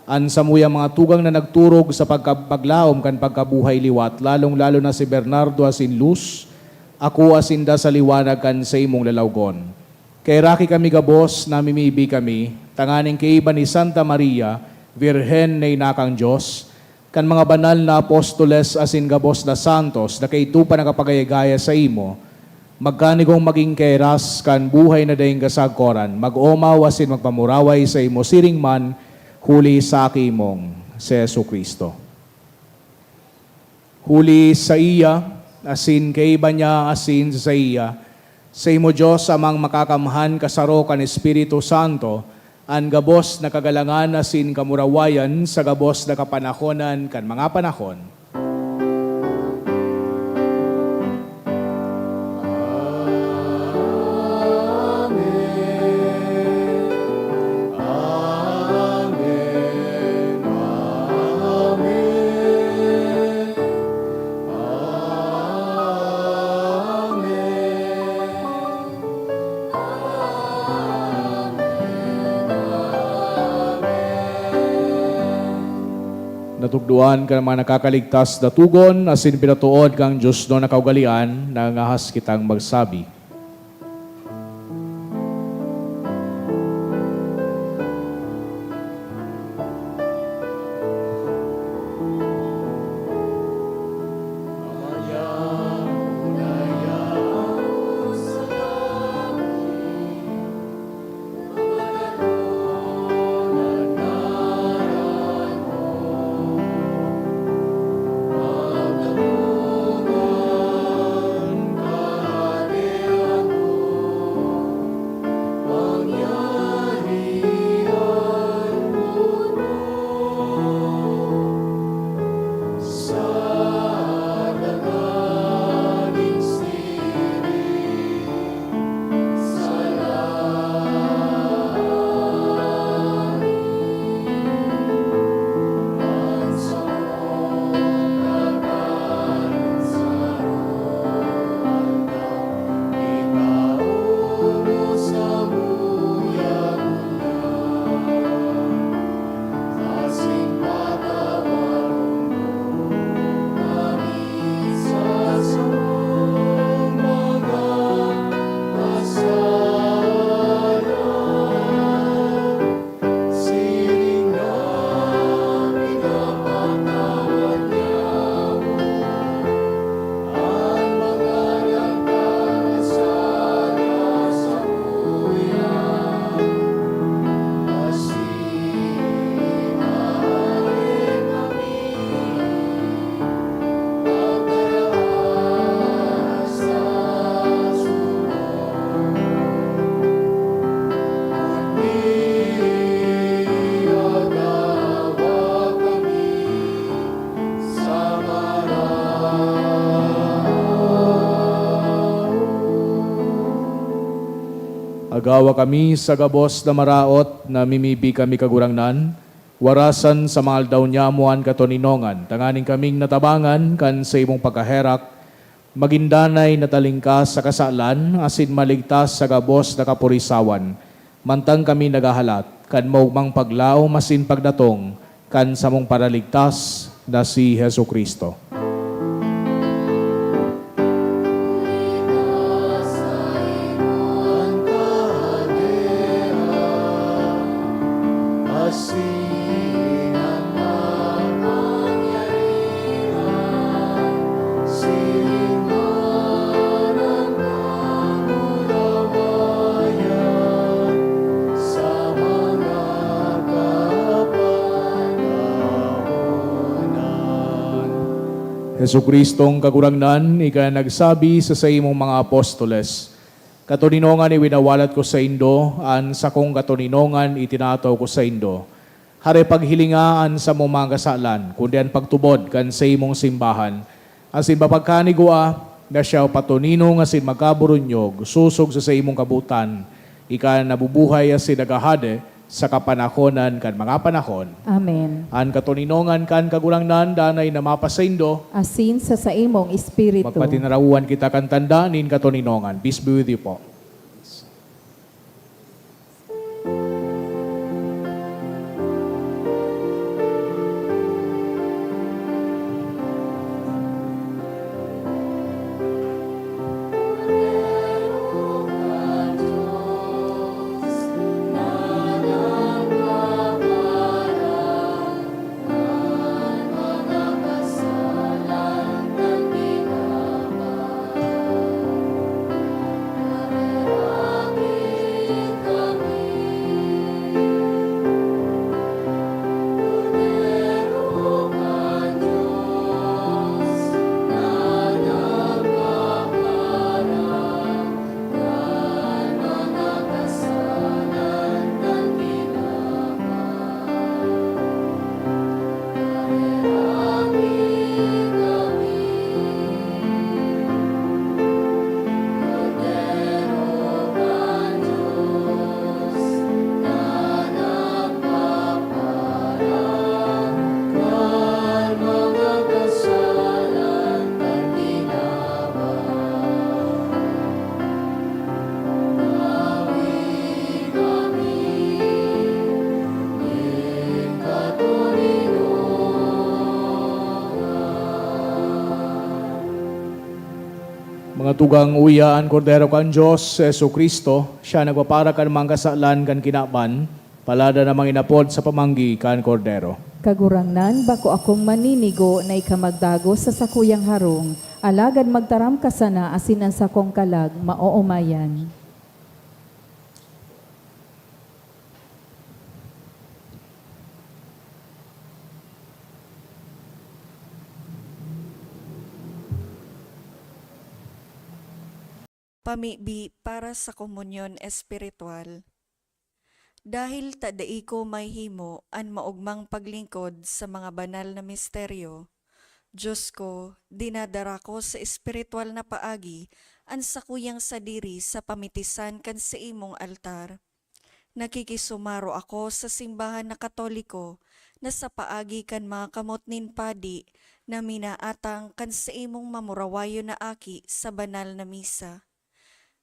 an sa muyang mga tugang na nagturog sa pagkapaglaom kan pagkabuhay liwat, lalong-lalo na si Bernardo asin Luz, ako asin da sa liwanag kan sa imong lalawgon. Kay raki kami gabos, namimibi kami, tanganing kay iba ni Santa Maria, Virhen na inakang Diyos, kan mga banal na apostoles asin gabos na santos, na kay ito pa nakapagayagaya sa imo, magkanigong maging keras kan buhay na daing kasagkoran, mag-omaw asin magpamuraway sa imo siring man, huli sa akimong si Yesu Kristo. Huli sa iya, asin kay iba niya asin sa iya, sa imo Diyos amang makakamhan kasaro kan Espiritu Santo, an gabos na kagalangan asin kamurawayan sa gabos na kapanahonan kan mga panahon. Natugduan ka mga nakakaligtas na tugon, asin pinatuod kang Diyos no nakaugalian, nangahas kitang magsabi. Agawa kami sa gabos na maraot na mimibi kami kagurangnan, warasan sa mga aldaw nyamuan katoninongan, tanganing kaming natabangan kan sa imong pagkaherak, magindanay natalingkas sa kasalan, asin maligtas sa gabos na kapurisawan, mantang kami nagahalat, kan maugmang paglao masin pagdatong, kan sa mong paraligtas na si Hesu Kristo. Hesu Kristong kagurangnan, ika nagsabi sa imong mga apostoles, katoninongan iwinawalat ko sa Indo, an sa kong katoninongan itinataw ko sa Indo. Hare paghilingaan sa mong mga kasalan, kundi ang pagtubod kan sa imong simbahan. Asin mapagkanigua, na siya patuninong asin magkaburunyog, susog sa imong kabutan. Ika nabubuhay asin nagahade, sa kapanahonan kan mga panahon. Amen. An katuninongan kan kagulangnan danay na mapasaindo, Asin sa imong espiritu. magpatinarawan kita kan tandanin katuninongan. Peace be with you po. Mga tugang uyaan, kordero kan Diyos, Yesu Kristo, siya nagpapara kan mga kasalan kan kinaban, palada namang inapod sa pamanggi kan kordero. Kagurangnan, bako akong maninigo na ikamagdago sa sakuyang harong, alagad magtaram ka sana asin ang sakong kalag, maoomayan. Pamibi para sa komunyon espiritual. Dahil tadai ko may himo an maugmang paglingkod sa mga banal na misteryo, Diyos ko, dinadara ko sa espiritual na paagi an sakuyang sadiri sa pamitisan kan sa imong altar. Nakikisumaro ako sa simbahan na Katoliko na sa paagi kan mga kamotnin padi na minaatang kan sa imong mamurawayo na aki sa banal na misa.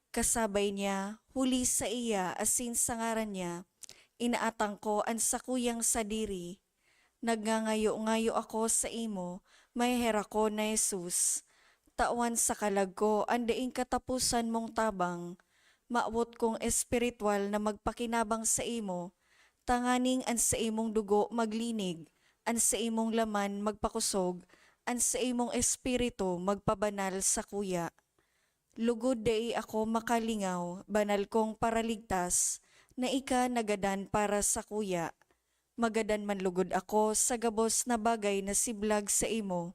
Kasabay niya, huli sa iya asin sa ngaran niya, inaatang ko ang sakuyang sadiri. Nagngangayo-ngayo ako sa imo, may hera ko na Jesus. Tawan sa kalag ko, ang daing katapusan mong tabang. Maawot kong espiritual na magpakinabang sa imo, tanganing an sa imong dugo maglinig, an sa imong laman magpakusog, an sa imong espiritu magpabanal sa kuya. Lugod dai ako makalingaw, banal kong paraligtas, na ika nagadan para sa kuya. Magadan man lugod ako sa gabos na bagay na siblag sa imo.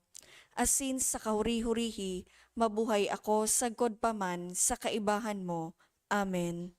Asin sa kahuri-hurihi, mabuhay ako sagkod paman sa kaibahan mo. Amen.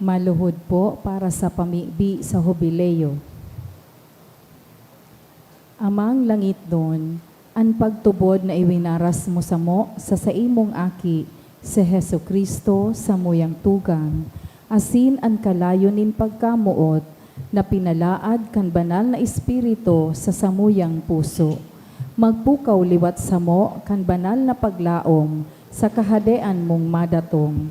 Maluhod po para sa pamibi sa Jubileo. Amang langit doon, ang pagtubod na iwinaras mo sa saimong aki, si Hesu Kristo sa muyang tugang, asin ang kalayo nin pagkamuot, na pinalaad kan banal na espiritu sa samuyang puso. Magpukaw liwat samo kan banal na paglaom sa kahadean mong madatong.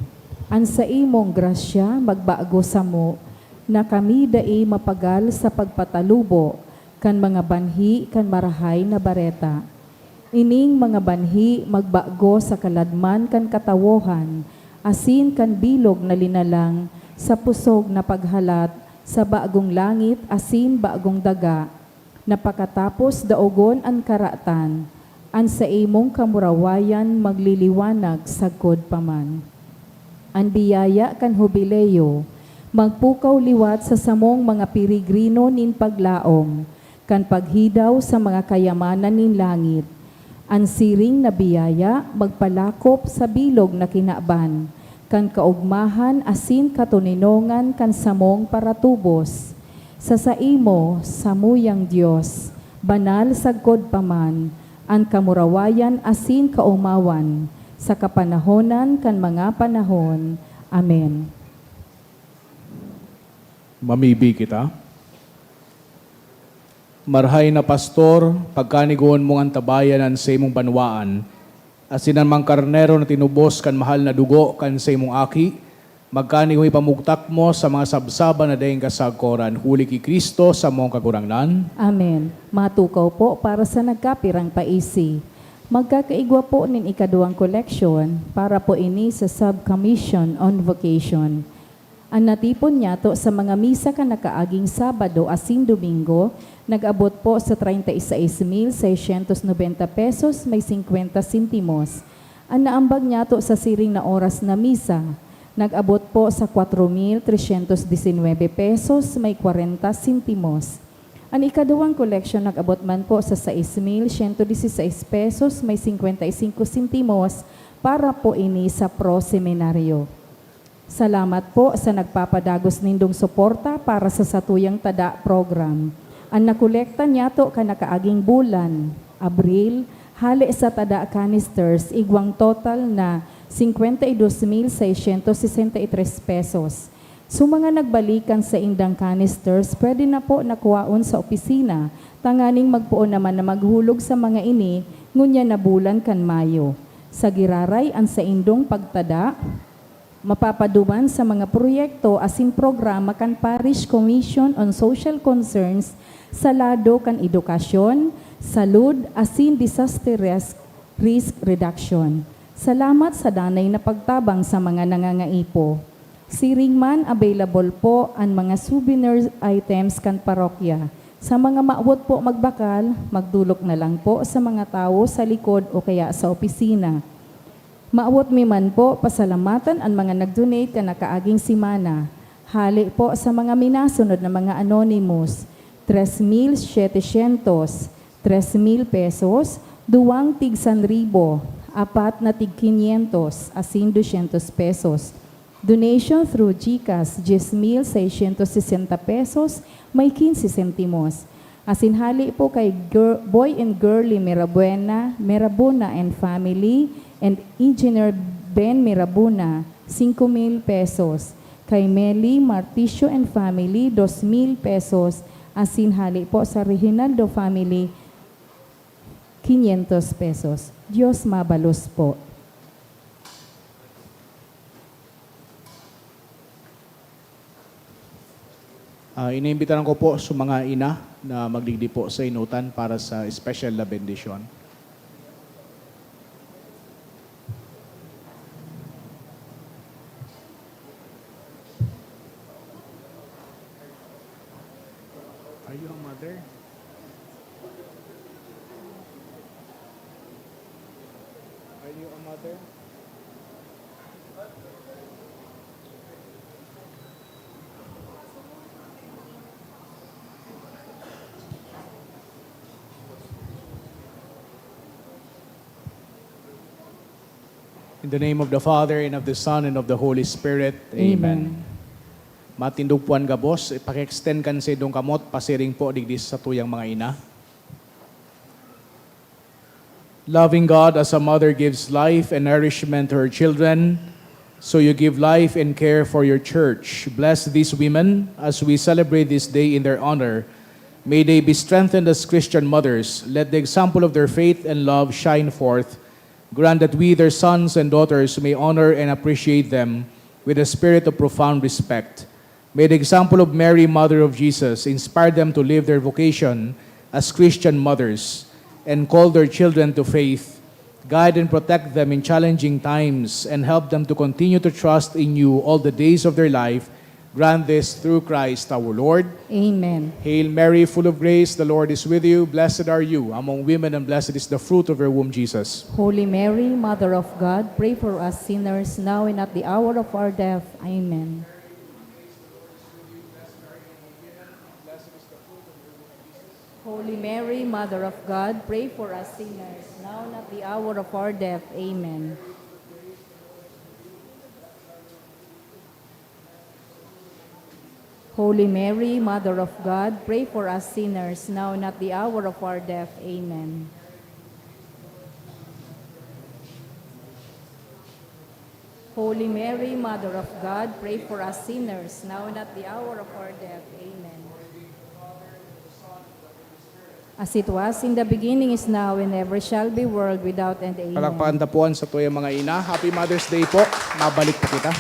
An sa imong grasya magbago samo, na kami dai mapagal sa pagpatalubo, kan mga banhi kan marahay na bareta. Ining mga banhi magbago sa kaladman kan katawohan, asin kan bilog na linalang sa pusog na paghalat sa bagong langit asin bagong daga, napakatapos daogon ang karatan, an sa imong kamurawayan magliliwanag sagkod paman. Ang biyaya kan Jubileo, magpukaw liwat sa samong mga pirigrino nin paglaom, kan paghidaw sa mga kayamanan nin langit. Ang siring na biyaya magpalakop sa bilog na kinaban, kan kaugmahan asin katuninongan kan samong paratubos. Sa saimo, samuyang Diyos, banal sagkod paman, ang kamurawayan asin kaumawan, sa kapanahonan kan mga panahon. Amen. Mamibi kita. Marhay na pastor, pagkanigoon mong antabayanan sa imong banwaan, asinan mang karnero na tinubos kan mahal na dugo kan sa imong aki, magkanigoy pamugtak mo sa mga sabsaba na dayang kasagkoran, huli ki Kristo sa mong kagurangnan. Amen. Matukaw po para sa nagkapirang paisi. Magkakaigwa po nin ikaduang collection para po ini sa Subcommission on Vocation. Ang natipon niya to sa mga misa ka nakaaging Sabado asin Domingo, nag-abot po sa 36,690 pesos may 50 sentimos. Ang naambag niya to sa siring na oras na misa, nag-abot po sa 4,319 pesos may 40 sentimos. Ang ikaduwang collection nag-abot man po sa 6,116 pesos may 55 sentimos para po ini sa pro-seminaryo. Salamat po sa nagpapadagos nindong suporta para sa Satuyang Tada program. Ang nakolekta niya to kanakaaging bulan, Abril, hali sa tada canisters, igwang total na 52,663 pesos. So mga nagbalikan sa indang canisters, pwede na po nakuwaon sa opisina, tanganing magpuon naman na maghulog sa mga ini, ngunya na bulan kan Mayo. Sa giraray ang sa indong pagtada, mapapaduman sa mga proyekto asin programa kan Parish Commission on Social Concerns sa lado kan edukasyon, salud asin disaster risk reduction. Salamat sa danay na pagtabang sa mga nangangaipo. Siring man available po ang mga souvenir items kan parokya. Sa mga maawot po magbakal, magdulok na lang po sa mga tao sa likod o kaya sa opisina. Maawot mi man po, pasalamatan ang mga nag-donate ka nakaaging simana. Hali po sa mga minasunod na mga anonymous, 3,700, 3,000 pesos, 2 tig 1,000, 4 na tig 500, asin 200 pesos. Donation through GCash, 10,660 pesos, may 15 sentimos. Asin hali po kay Boy and Girlie Mirabuna and family, and Engineer Ben Mirabuna, 5,000 pesos. Kay Meli Marticio and family, 2,000 pesos. Asin hali po sa Reginaldo family, 500 pesos. Diyos mabalos po. Iniimbitahan ko po sa mga ina na magdigdi po sa inutan para sa special na bendisyon. Are you a mother? Are you a mother? In the name of the Father, and of the Son, and of the Holy Spirit. Amen. Matindugpuan gabos, ipaki-extend kan sa idong kamot, pasiring po digdis sa tuyang mga ina. Loving God as a mother gives life and nourishment to her children, so you give life and care for your church. Bless these women as we celebrate this day in their honor. May they be strengthened as Christian mothers. Let the example of their faith and love shine forth. Grant that we, their sons and daughters, may honor and appreciate them with a spirit of profound respect. May the example of Mary, Mother of Jesus, inspire them to live their vocation as Christian mothers and call their children to faith. Guide and protect them in challenging times and help them to continue to trust in you all the days of their life. Grant this through Christ our Lord. Amen. Hail Mary, full of grace, the Lord is with you. Blessed are you among women, and blessed is the fruit of your womb, Jesus. Holy Mary, Mother of God, pray for us sinners now and at the hour of our death. Amen. Holy Mary, Mother of God, pray for us sinners now and at the hour of our death. Amen. Holy Mary, Mother of God, pray for us sinners now and at the hour of our death. Amen. Holy Mary, Mother of God, pray for us sinners now and at the hour of our death. Amen. As it was in the beginning, is now, and ever shall be, world without end. Amen. Palakpakan tapuan sa tuyang mga ina. Happy Mother's Day po. Mabalik po kita.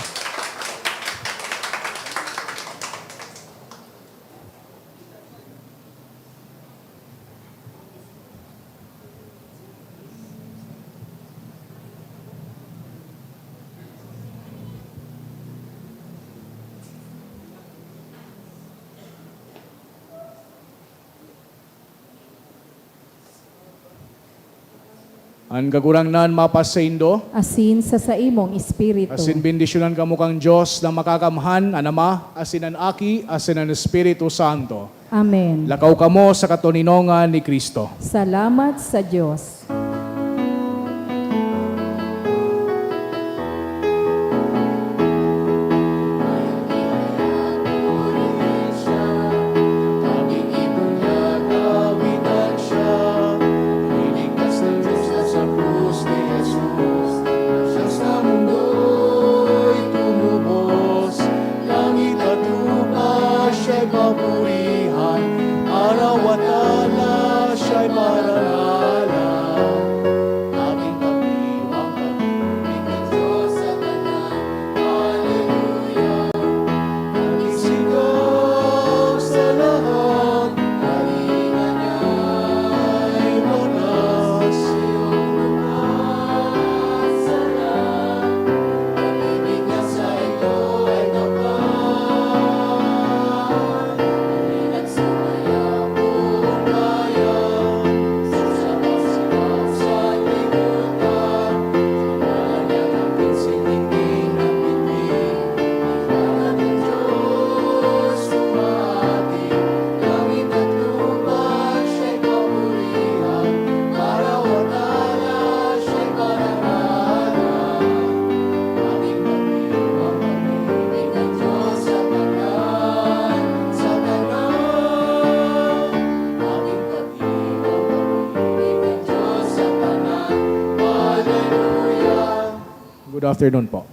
Ang gagurang nan mapas sa Indo, Asin sa imong espiritu. asin bendisyonan kamo kang Diyos na makakamhan, an Ama, asin ang Aki, asin ang Espiritu Santo. Amen. Lakaw kamo sa katuninongan ni Kristo. Salamat sa Diyos. Aming ibunyag awitan siya. Iligtas ng Diyos na sa krus ni Jesus. Siya sa mundo'y tumubos. Langit at lupa siya'y papurihan. Araw at alak siya'y parangalan. Aming pag-iwang pag-ibig ng Diyos sa kanan. Hallelujah. Aming sigaw sa lahat, kalinga niya'y wagas. Iyong lunas sa lahat, pag-ibig niya sa iyo ay kapal. At sumaya buong bayan, sa sabang-sabang sa libutan. Samahan niya ng pinsiniging ng bibig. Ibarat ng Diyos sumati, langit at lupa siya'y papurihan. Araw at alak siya'y parangalan. Aming pag-iwang pag-ibig ng Diyos sa kanan, sa kanan. Aming pag-iwang pag-ibig ng Diyos sa kanan. Hallelujah. Good afternoon po.